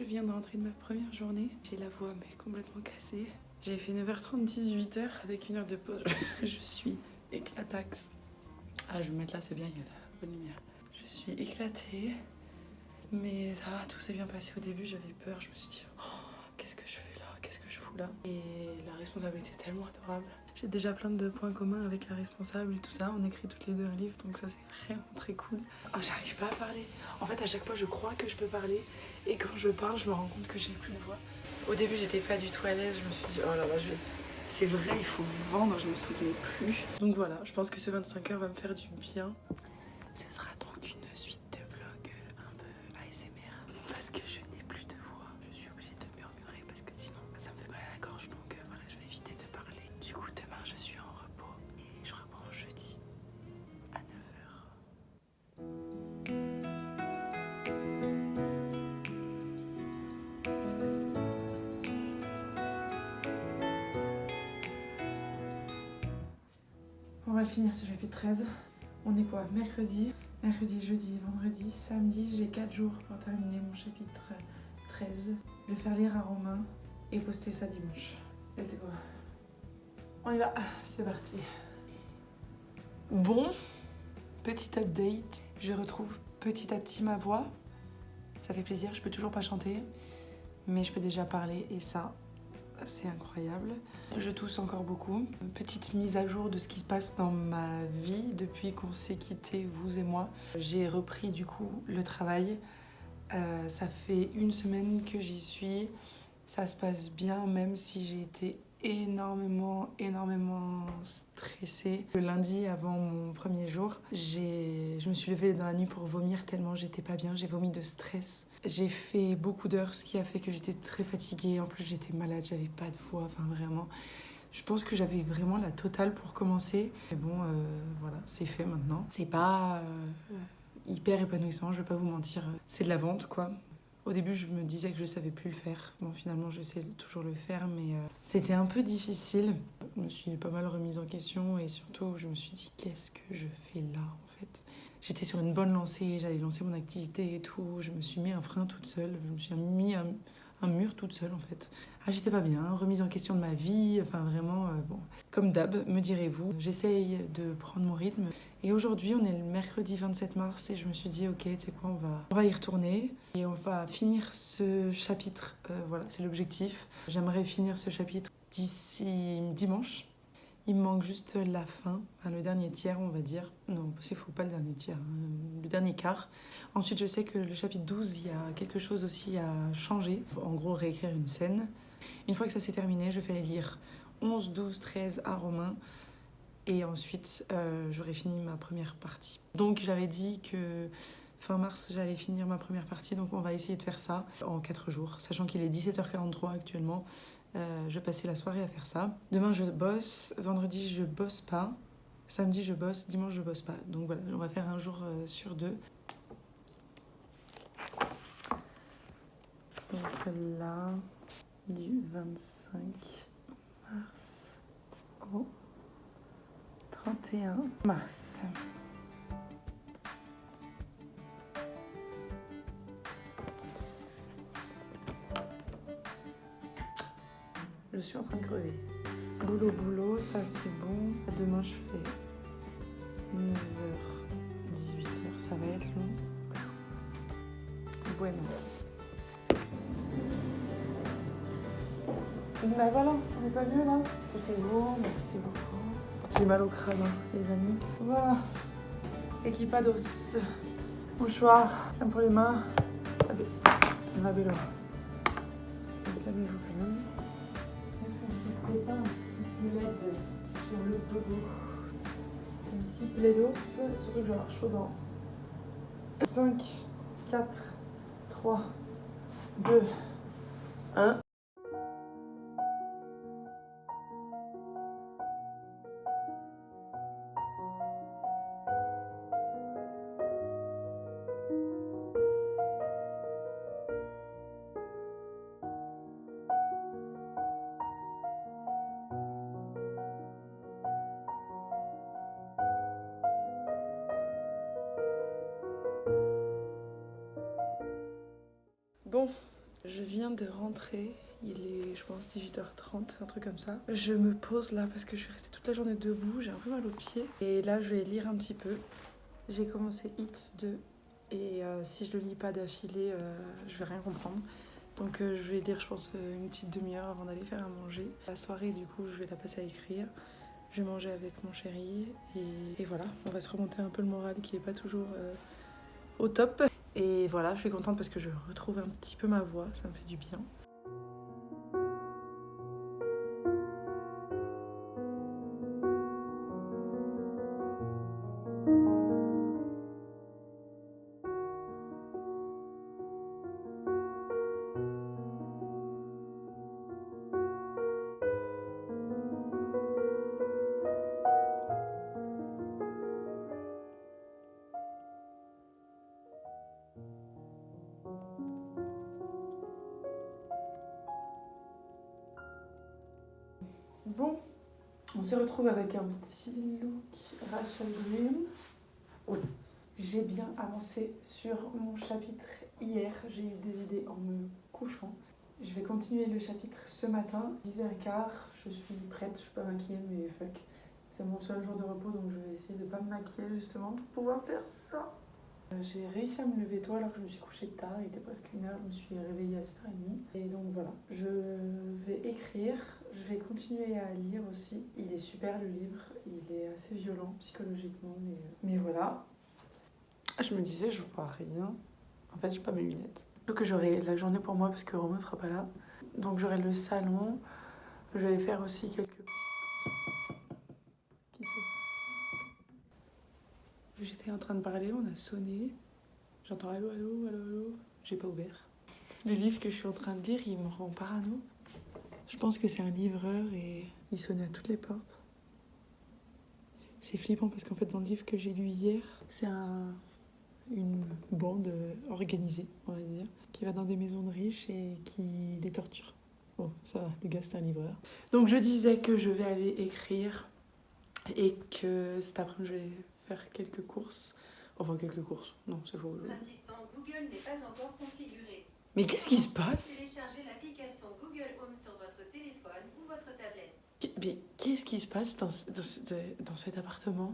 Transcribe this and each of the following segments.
viens de rentrer de ma première journée. J'ai la voix mais complètement cassée. J'ai fait 9h30, 18h avec une heure de pause. Je suis éclataxe. Ah, je vais me mettre là, c'est bien, il y a la bonne lumière. Je suis éclatée, mais ça va, tout s'est bien passé au début. J'avais peur, je me suis dit, oh, qu'est-ce que je fais là? Qu'est-ce que je fous là? Et la responsable était tellement adorable. J'ai déjà plein de points communs avec la responsable et tout ça. On écrit toutes les deux un livre, donc ça c'est vraiment très cool. Oh, j'arrive pas à parler. En fait, à chaque fois, je crois que je peux parler. Et quand je parle, je me rends compte que j'ai plus de voix. Au début, j'étais pas du tout à l'aise. Je me suis dit, oh là là, c'est vrai, il faut vendre, je me souvenais plus. Donc voilà, je pense que ce 25 heures va me faire du bien. Ce sera donc une suite de vlogs un peu ASMR. Parce que je n'ai plus de voix. Je suis obligée de murmurer parce que sinon, ça me fait mal à la gorge. Donc voilà, je vais éviter de parler. Du coup, demain, je suis en repos. Et je reprends jeudi à 9h. On va le finir ce chapitre 13. On est quoi? Mercredi, jeudi, vendredi, samedi. J'ai 4 jours pour terminer mon chapitre 13. Le faire lire à Romain et poster ça dimanche. Let's go. On y va, c'est parti. Bon, petit update. Je retrouve petit à petit ma voix. Ça fait plaisir, je peux toujours pas chanter, mais je peux déjà parler et ça, c'est incroyable. Je tousse encore beaucoup. Petite mise à jour de ce qui se passe dans ma vie depuis qu'on s'est quittés, vous et moi. J'ai repris du coup le travail. Ça fait 1 semaine que j'y suis. Ça se passe bien, même si j'ai été énormément stressée. Le lundi, avant mon premier jour, je me suis levée dans la nuit pour vomir tellement j'étais pas bien. J'ai vomi de stress. J'ai fait beaucoup d'heures, ce qui a fait que j'étais très fatiguée. En plus, j'étais malade, j'avais pas de voix, enfin vraiment. Je pense que j'avais vraiment la totale pour commencer. Mais bon, voilà, c'est fait maintenant. C'est pas hyper épanouissant, je vais pas vous mentir. C'est de la vente, quoi. Au début, je me disais que je savais plus le faire. Bon, finalement, je sais toujours le faire, mais c'était un peu difficile. Je me suis pas mal remise en question et surtout, je me suis dit, qu'est-ce que je fais là, en fait? J'étais sur une bonne lancée, j'allais lancer mon activité et tout. Je me suis mis un frein toute seule. Je me suis mis un mur toute seule, en fait. Ah, j'étais pas bien, remise en question de ma vie, enfin vraiment, bon. Comme d'hab, me direz-vous, j'essaye de prendre mon rythme. Et aujourd'hui, on est le mercredi 27 mars et je me suis dit, ok, tu sais quoi, on va y retourner et on va finir ce chapitre. Voilà, c'est l'objectif. J'aimerais finir ce chapitre d'ici dimanche. Il me manque juste la fin, enfin, le dernier tiers, on va dire. Non, parce qu'il ne faut pas le dernier tiers, hein, le dernier quart. Ensuite, je sais que le chapitre 12, il y a quelque chose aussi à changer. En gros, réécrire une scène. Une fois que ça s'est terminé, je fais lire 11, 12, 13 à Romain. Et ensuite, j'aurai fini ma première partie. Donc, j'avais dit que fin mars, j'allais finir ma première partie. Donc, on va essayer de faire ça en 4 jours. Sachant qu'il est 17h43 actuellement. Je vais passer la soirée à faire ça. Demain, je bosse. Vendredi, je bosse pas. Samedi, je bosse. Dimanche, je bosse pas. Donc, voilà, on va faire un jour sur 2. Donc, là, du 25 mars au 31 mars. Je suis en train de crever. Boulot, ça c'est bon. Demain je fais 9h, 18h, ça va être long. Bueno. Bah voilà, on n'est pas mieux là. C'est beau, merci beaucoup. J'ai mal au crâne, hein, les amis. Voilà. Equipados. Mouchoir, un pour les mains. Lavez-le. Calmez-vous quand même. Est-ce que je ne ferais pas un petit plaid sur le dodo? Un petit plaidos, surtout que je vais avoir chaud dans 5, 4, 3, 2, 1. Bon, Je viens de rentrer, il est je pense 18h30, un truc comme ça. Je me pose là parce que je suis restée toute la journée debout, j'ai un peu mal aux pieds. Et là je vais lire un petit peu. J'ai commencé It 2 et si je le lis pas d'affilée, je vais rien comprendre. Donc je vais lire je pense une petite demi-heure avant d'aller faire à manger. La soirée du coup je vais la passer à écrire. Je vais manger avec mon chéri et voilà, on va se remonter un peu le moral qui est pas toujours au top. Et voilà, je suis contente parce que je retrouve un petit peu ma voix, ça me fait du bien. Bon, on se retrouve avec un petit look Rachel Green. Oui. J'ai bien avancé sur mon chapitre hier, j'ai eu des idées en me couchant. Je vais continuer le chapitre ce matin, 10h15, je suis prête, je suis pas maquillée mais fuck. C'est mon seul jour de repos donc je vais essayer de pas me maquiller justement pour pouvoir faire ça. J'ai réussi à me lever tôt alors que je me suis couchée tard, il était presque 1h, je me suis réveillée à 7h30. Et donc voilà, je vais écrire, je vais continuer à lire aussi. Il est super le livre, il est assez violent psychologiquement, mais voilà. Je me disais, je vois rien. En fait, j'ai pas mes lunettes. Donc que j'aurai la journée pour moi parce que Romain sera pas là. Donc j'aurai le salon. Je vais faire aussi quelques petits... Qui c'est? J'étais en train de parler, on a sonné. J'entends allô, allô, allô, allô. J'ai pas ouvert. Le livre que je suis en train de lire, il me rend parano. Je pense que c'est un livreur et il sonne à toutes les portes. C'est flippant parce qu'en fait, dans le livre que j'ai lu hier, c'est une bande organisée, on va dire, qui va dans des maisons de riches et qui les torture. Bon, ça va, le gars c'est un livreur. Donc je disais que je vais aller écrire et que cet après-midi je vais faire quelques courses. Enfin quelques courses, non c'est faux. L'assistant Google n'est pas encore configuré. Mais qu'est-ce qui se passe? Téléchargez l'application Google Home sur votre téléphone ou votre tablette. Mais qu'est-ce qui se passe dans cet appartement?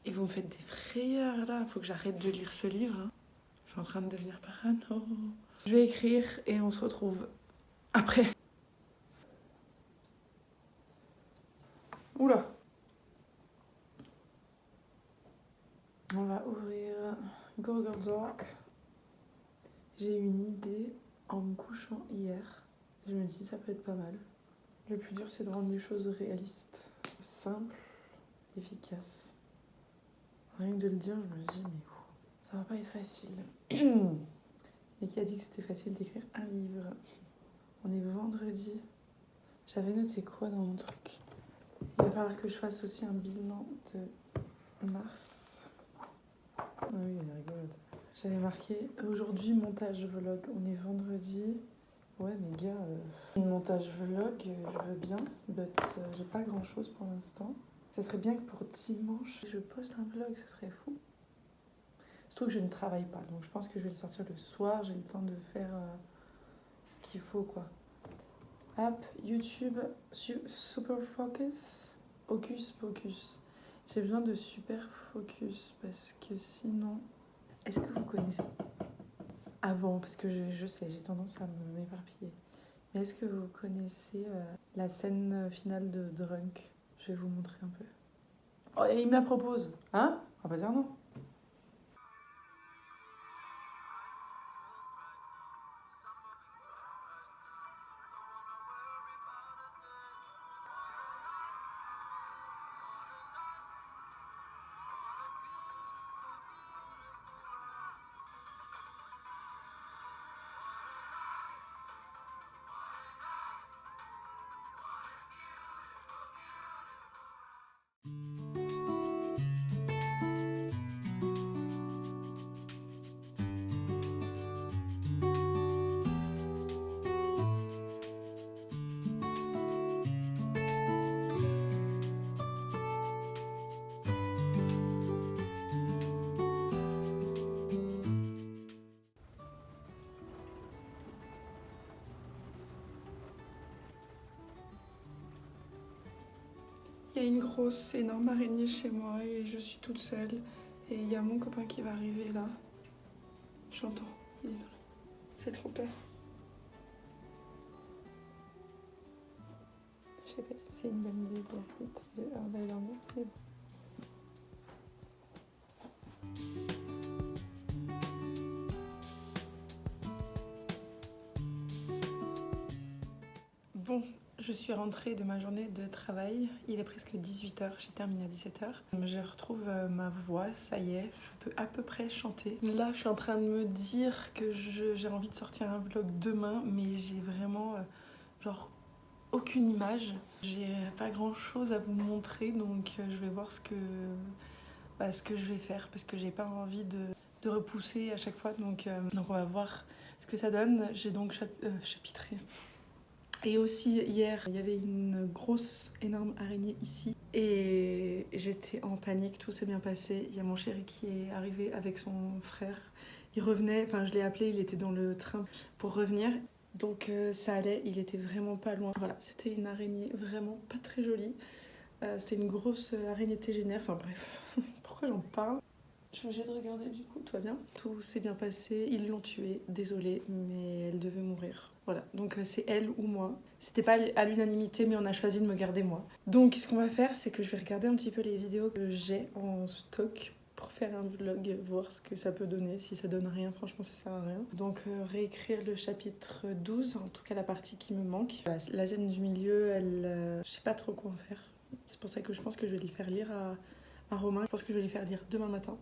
Et vous me faites des frayeurs là, faut que j'arrête de lire ce livre. Hein. Je suis en train de devenir parano. Je vais écrire et on se retrouve après. Oula. On va ouvrir Google Doc. J'ai eu une idée en me couchant hier. Je me dis ça peut être pas mal. Le plus dur c'est de rendre les choses réalistes, simples, efficaces. Rien que de le dire, je me dis mais ça va pas être facile. Mais qui a dit que c'était facile d'écrire un livre? On est vendredi. J'avais noté quoi dans mon truc? Il va falloir que je fasse aussi un bilan de mars. Ah oui, elle est rigolote. J'avais marqué aujourd'hui montage vlog. On est vendredi. Ouais, mais gars, montage vlog, je veux bien, mais j'ai pas grand chose pour l'instant. Ça serait bien que pour dimanche, je poste un vlog, ça serait fou. Surtout que je ne travaille pas, donc je pense que je vais le sortir le soir, j'ai le temps de faire ce qu'il faut, quoi. App, YouTube, Super Focus, Hocus Pocus. J'ai besoin de Super Focus parce que sinon... Est-ce que vous connaissez... Avant, parce que je sais, j'ai tendance à m'éparpiller. Mais est-ce que vous connaissez la scène finale de Drunk? Je vais vous montrer un peu. Oh, et il me la propose, hein? On va pas dire non. Il y a une grosse, énorme araignée chez moi et je suis toute seule. Et il y a mon copain qui va arriver là. J'entends. C'est trop peur. Je sais pas si c'est une bonne idée d'aller dormir, mais bon. Bon, je suis rentrée de ma journée de travail. Il est presque 18h, j'ai terminé à 17h. Je retrouve ma voix, ça y est, je peux à peu près chanter. Là, je suis en train de me dire que j'ai envie de sortir un vlog demain, mais j'ai vraiment genre aucune image. J'ai pas grand chose à vous montrer, donc je vais voir ce que je vais faire parce que j'ai pas envie de repousser à chaque fois. Donc on va voir ce que ça donne. J'ai donc chapitré. Et aussi hier, il y avait une grosse, énorme araignée ici. Et j'étais en panique, tout s'est bien passé. Il y a mon chéri qui est arrivé avec son frère. Il revenait, enfin je l'ai appelé, il était dans le train pour revenir. Donc ça allait, il était vraiment pas loin. Voilà, c'était une araignée vraiment pas très jolie. C'était une grosse araignée tégénaire, enfin bref, pourquoi j'en parle? Je suis obligée de regarder du coup, tout va bien. Tout s'est bien passé, ils l'ont tuée, désolée, mais elle devait mourir. Voilà, donc c'est elle ou moi. C'était pas à l'unanimité, mais on a choisi de me garder moi. Donc ce qu'on va faire, c'est que je vais regarder un petit peu les vidéos que j'ai en stock pour faire un vlog, voir ce que ça peut donner. Si ça donne rien, franchement ça sert à rien. Donc réécrire le chapitre 12, en tout cas la partie qui me manque. La scène du milieu, je sais pas trop quoi en faire. C'est pour ça que je pense que je vais le faire lire à Romain. Je pense que je vais lui faire lire demain matin.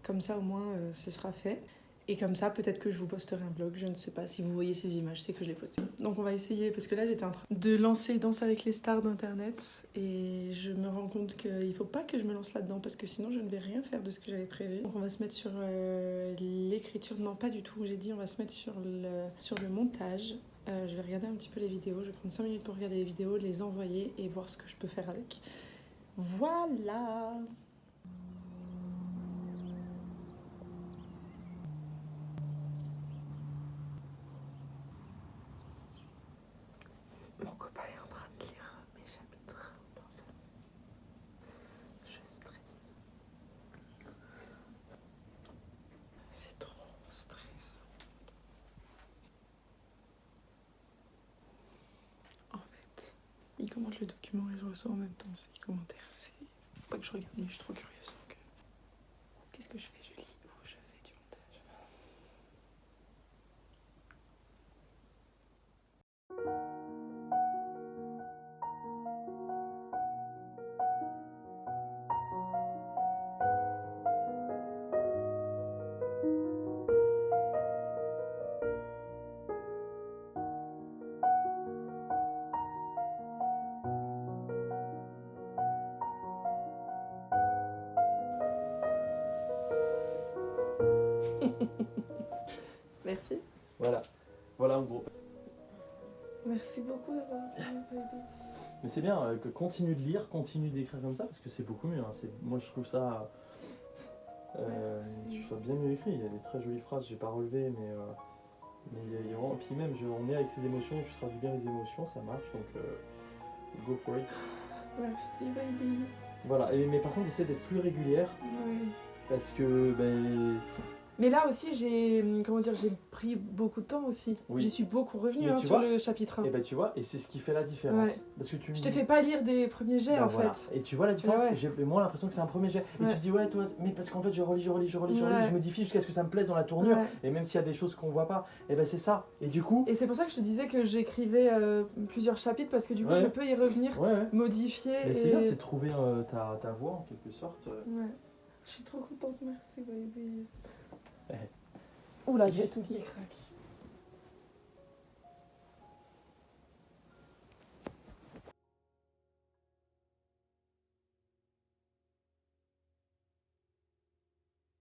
Comme ça, au moins, ce sera fait. Et comme ça, peut-être que je vous posterai un vlog. Je ne sais pas si vous voyez ces images, c'est que je les poste. Donc on va essayer, parce que là, j'étais en train de lancer Danse avec les stars d'Internet. Et je me rends compte qu'il ne faut pas que je me lance là-dedans, parce que sinon, je ne vais rien faire de ce que j'avais prévu. Donc on va se mettre sur l'écriture. Non, pas du tout. J'ai dit on va se mettre sur le montage. Je vais regarder un petit peu les vidéos. Je vais prendre 5 minutes pour regarder les vidéos, les envoyer et voir ce que je peux faire avec. Voilà! Mon copain est en train de lire mes chapitres. Je stresse. C'est trop stressant. En fait, il commente le document et je reçois en même temps ses commentaires. Faut pas que je regarde, mais je suis trop curieuse. Donc, qu'est-ce que je fais? Je lis ou je fais du montage? Merci. Voilà en gros. Merci beaucoup d'avoir Mais c'est bien que continue de lire, continue d'écrire comme ça, parce que c'est beaucoup mieux. Hein. Moi je trouve ça je trouve bien mieux écrit. Il y a des très jolies phrases, j'ai pas relevé, mais il y a vraiment... Puis même, on est avec ses émotions, tu traduis bien les émotions, ça marche, donc go for it. Merci, baby. Voilà, mais par contre, essaie d'être plus régulière, Oui. parce que Mais là aussi, j'ai pris beaucoup de temps aussi. Oui. J'y suis beaucoup revenue Mais tu sur vois, le chapitre 1. et tu vois, et c'est ce qui fait la différence. Ouais. Parce que tu me Je te dis- fais pas lire des premiers jets Ben en voilà. fait. Et tu vois la différence, Ouais. j'ai moins l'impression que c'est un premier jet. Et Ouais. tu dis ouais toi, mais parce qu'en fait je relis, Ouais. je modifie jusqu'à ce que ça me plaise dans la tournure. Ouais. Et même s'il y a des choses qu'on voit pas, et ben c'est ça. Et du coup, Et c'est pour ça que je te disais que j'écrivais plusieurs chapitres parce que du coup Ouais. je peux y revenir, ouais. modifier. Mais et... c'est bien, c'est de trouver ta voix en quelque sorte. Ouais. Je suis trop contente, merci baby. Ouais. Oula, il y a tout qui craque.